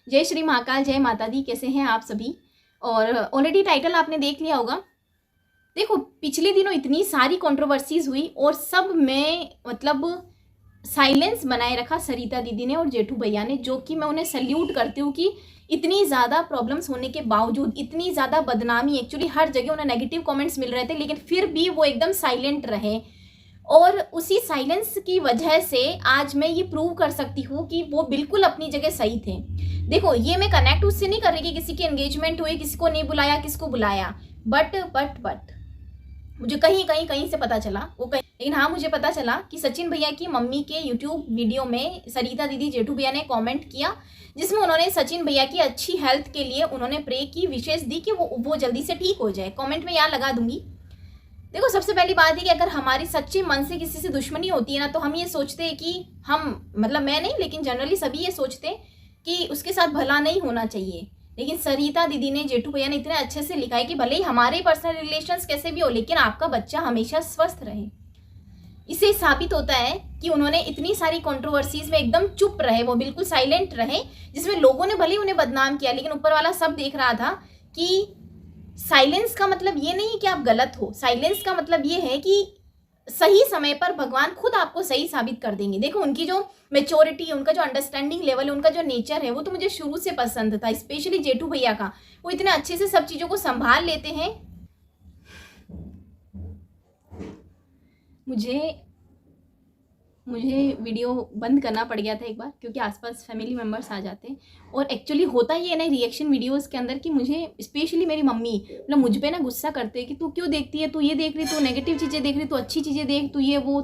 जय श्री महाकाल, जय माता दी। कैसे हैं आप सभी? और ऑलरेडी टाइटल आपने देख लिया होगा। देखो, पिछले दिनों इतनी सारी कंट्रोवर्सीज हुई और सब में मतलब साइलेंस बनाए रखा सरिता दीदी ने और जेठू भैया ने, जो कि मैं उन्हें सल्यूट करती हूँ कि इतनी ज़्यादा प्रॉब्लम्स होने के बावजूद, इतनी ज़्यादा बदनामी, एक्चुअली हर जगह उन्हें नेगेटिव कमेंट्स मिल रहे थे, लेकिन फिर भी वो एकदम साइलेंट रहे। और उसी साइलेंस की वजह से आज मैं ये प्रूव कर सकती हूँ कि वो बिल्कुल अपनी जगह सही थे। देखो, ये मैं कनेक्ट उससे नहीं कर रही कि किसी की एंगेजमेंट हुई, किसी को नहीं बुलाया, किसको बुलाया, बट मुझे कहीं से पता चला लेकिन हाँ, मुझे पता चला कि सचिन भैया की मम्मी के यूट्यूब वीडियो में सरिता दीदी, जेठू भैया ने कमेंट किया, जिसमें उन्होंने सचिन भैया की अच्छी हेल्थ के लिए उन्होंने प्रे की, विशेष दी कि वो जल्दी से ठीक हो जाए। कमेंट में यहाँ लगा दूंगी। देखो, सबसे पहली बात है कि अगर हमारी सच्चे मन से किसी से दुश्मनी होती है ना, तो हम ये सोचते हैं कि हम, मतलब मैं नहीं, लेकिन जनरली सभी ये सोचते हैं कि उसके साथ भला नहीं होना चाहिए। लेकिन सरिता दीदी ने, जेठू भैया ने इतने अच्छे से लिखा है कि भले ही हमारे पर्सनल रिलेशंस कैसे भी हो, लेकिन आपका बच्चा हमेशा स्वस्थ रहे। इससे साबित होता है कि उन्होंने इतनी सारी कंट्रोवर्सीज में एकदम चुप रहे, वो बिल्कुल साइलेंट रहे, जिसमें लोगों ने भले ही उन्हें बदनाम किया, लेकिन ऊपर वाला सब देख रहा था कि साइलेंस का मतलब ये नहीं है कि आप गलत हो। साइलेंस का मतलब ये है कि सही समय पर भगवान खुद आपको सही साबित कर देंगे। देखो, उनकी जो मेच्योरिटी, उनका जो अंडरस्टैंडिंग लेवल, उनका जो नेचर है, वो तो मुझे शुरू से पसंद था। स्पेशली जेठू भैया का, वो इतने अच्छे से सब चीज़ों को संभाल लेते हैं। मुझे वीडियो बंद करना पड़ गया था एक बार, क्योंकि आसपास फैमिली मेम्बर्स आ जाते हैं। और एक्चुअली होता ही है ना रिएक्शन वीडियोस के अंदर कि मुझे, स्पेशली मेरी मम्मी, मतलब मुझ पे ना गुस्सा करते हैं कि तू क्यों देखती है, तू ये देख रही, तू नेगेटिव चीज़ें देख रही, तू अच्छी चीज़ें देख, तू ये वो,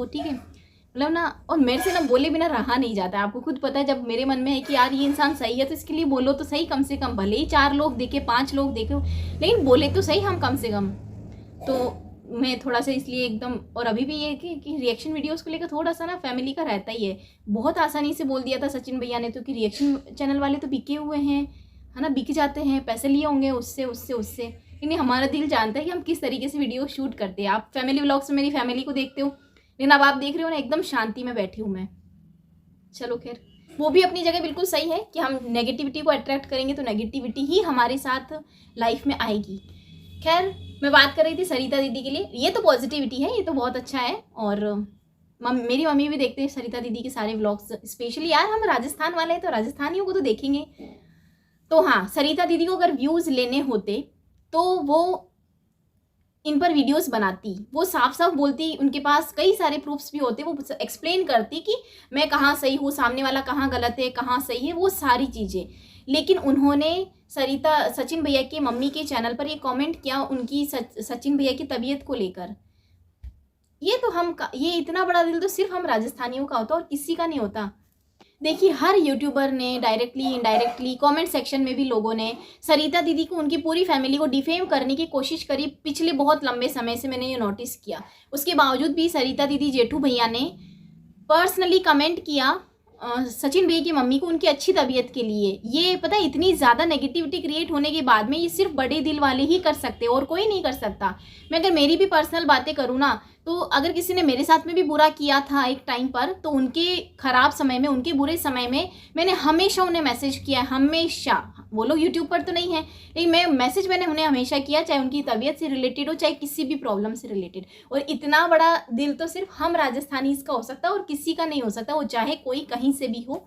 ठीक है, मतलब ना। और मेरे से ना बोले बिना रहा नहीं जाता। आपको खुद पता है, जब मेरे मन में है कि यार ये इंसान सही है, तो इसके लिए बोलो तो सही, कम से कम, भले ही 4 लोग देखे, 5 लोग देखे, लेकिन बोले तो सही हम कम से कम। तो मैं थोड़ा सा इसलिए एकदम, और अभी भी ये कि रिएक्शन वीडियोस को लेकर थोड़ा सा ना फैमिली का रहता ही है। बहुत आसानी से बोल दिया था सचिन भैया ने तो कि रिएक्शन चैनल वाले तो बिके हुए हैं, है ना, बिक जाते हैं, पैसे लिए होंगे उससे। लेकिन हमारा दिल जानता है कि हम किस तरीके से वीडियो शूट करते हैं। आप फैमिली व्लॉग्स में मेरी फैमिली को देखते हो, लेकिन अब आप देख रहे हो ना, एकदम शांति में बैठी हूँ मैं। चलो खैर, वो भी अपनी जगह बिल्कुल सही है कि हम नेगेटिविटी को अट्रैक्ट करेंगे तो नेगेटिविटी ही हमारे साथ लाइफ में आएगी। खैर, मैं बात कर रही थी सरिता दीदी के लिए। ये तो पॉजिटिविटी है, ये तो बहुत अच्छा है। और मेरी मम्मी भी देखते हैं सरिता दीदी के सारे व्लॉग्स। स्पेशली यार, हम राजस्थान वाले हैं तो राजस्थानियों को तो देखेंगे। तो हाँ, सरिता दीदी को अगर व्यूज़ लेने होते तो वो इन पर वीडियोस बनाती, वो साफ साफ बोलती, उनके पास कई सारे प्रूफ्स भी होते, वो एक्सप्लेन करती कि मैं कहाँ सही हूँ, सामने वाला कहाँ गलत है, कहाँ सही है, वो सारी चीज़ें। लेकिन उन्होंने सचिन भैया की मम्मी के चैनल पर ये कमेंट किया उनकी सचिन भैया की तबीयत को लेकर। ये इतना बड़ा दिल तो सिर्फ हम राजस्थानियों का होता और किसी का नहीं होता। देखिए, हर यूट्यूबर ने डायरेक्टली इनडायरेक्टली, कमेंट सेक्शन में भी लोगों ने सरिता दीदी को, उनकी पूरी फैमिली को डिफेम करने की कोशिश करी। पिछले बहुत लंबे समय से मैंने ये नोटिस किया। उसके बावजूद भी सरिता दीदी, जेठू भैया ने पर्सनली कमेंट किया सचिन भैया की मम्मी को उनकी अच्छी तबीयत के लिए। ये पता है, इतनी ज़्यादा नेगेटिविटी क्रिएट होने के बाद में ये सिर्फ बड़े दिल वाले ही कर सकते, और कोई नहीं कर सकता। मैं अगर मेरी भी पर्सनल बातें करूँ ना, तो अगर किसी ने मेरे साथ में भी बुरा किया था एक टाइम पर, तो उनके ख़राब समय में, उनके बुरे समय में मैंने हमेशा उन्हें मैसेज किया है, हमेशा। वो लोग यूट्यूब पर तो नहीं है, लेकिन मैंने उन्हें हमेशा किया, चाहे उनकी तबीयत से रिलेटेड हो, चाहे किसी भी प्रॉब्लम से रिलेटेड। और इतना बड़ा दिल तो सिर्फ हम राजस्थानी का हो सकता है और किसी का नहीं हो सकता, वो चाहे कोई कहीं से भी हो।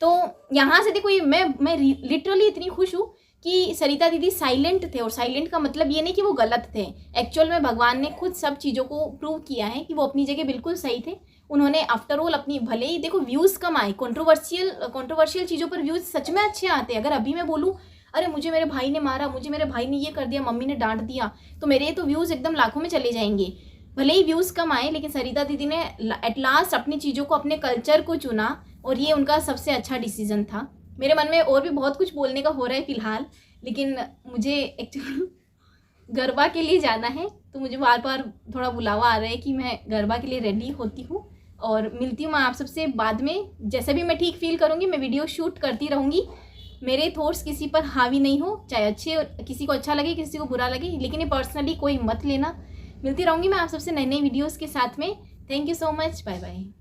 तो यहाँ से देखो, मैं लिटरली इतनी खुश हूँ कि सरिता दीदी साइलेंट थे। और साइलेंट का मतलब ये नहीं कि वो गलत थे। एक्चुअल में भगवान ने खुद सब चीज़ों को प्रूव किया है कि वो अपनी जगह बिल्कुल सही थे। उन्होंने आफ्टर ऑल अपनी, भले ही देखो व्यूज़ कम आए, कंट्रोवर्शियल चीज़ों पर व्यूज़ सच में अच्छे आते हैं। अगर अभी मैं बोलूँ, अरे मुझे मेरे भाई ने मारा, मुझे मेरे भाई ने ये कर दिया, मम्मी ने डांट दिया, तो मेरे तो व्यूज़ एकदम लाखों में चले जाएंगे। भले ही व्यूज़ कम आए, लेकिन सरिता दीदी ने एट लास्ट अपनी चीज़ों को, अपने कल्चर को चुना, और ये उनका सबसे अच्छा डिसीजन था। मेरे मन में और भी बहुत कुछ बोलने का हो रहा है फ़िलहाल, लेकिन मुझे एक्चुअली गरबा के लिए जाना है, तो मुझे बार बार थोड़ा बुलावा आ रहा है कि मैं गरबा के लिए रेडी होती हूँ। और मिलती हूँ मैं आप सबसे बाद में। जैसे भी मैं ठीक फील करूँगी, मैं वीडियो शूट करती रहूँगी। मेरे थॉट्स किसी पर हावी नहीं हो, चाहे अच्छे, किसी को अच्छा लगे, किसी को बुरा लगे, लेकिन ये पर्सनली कोई मत लेना। मिलती रहूँगी मैं आप सबसे नई नई वीडियोज़ के साथ में। Thank you so much, bye bye.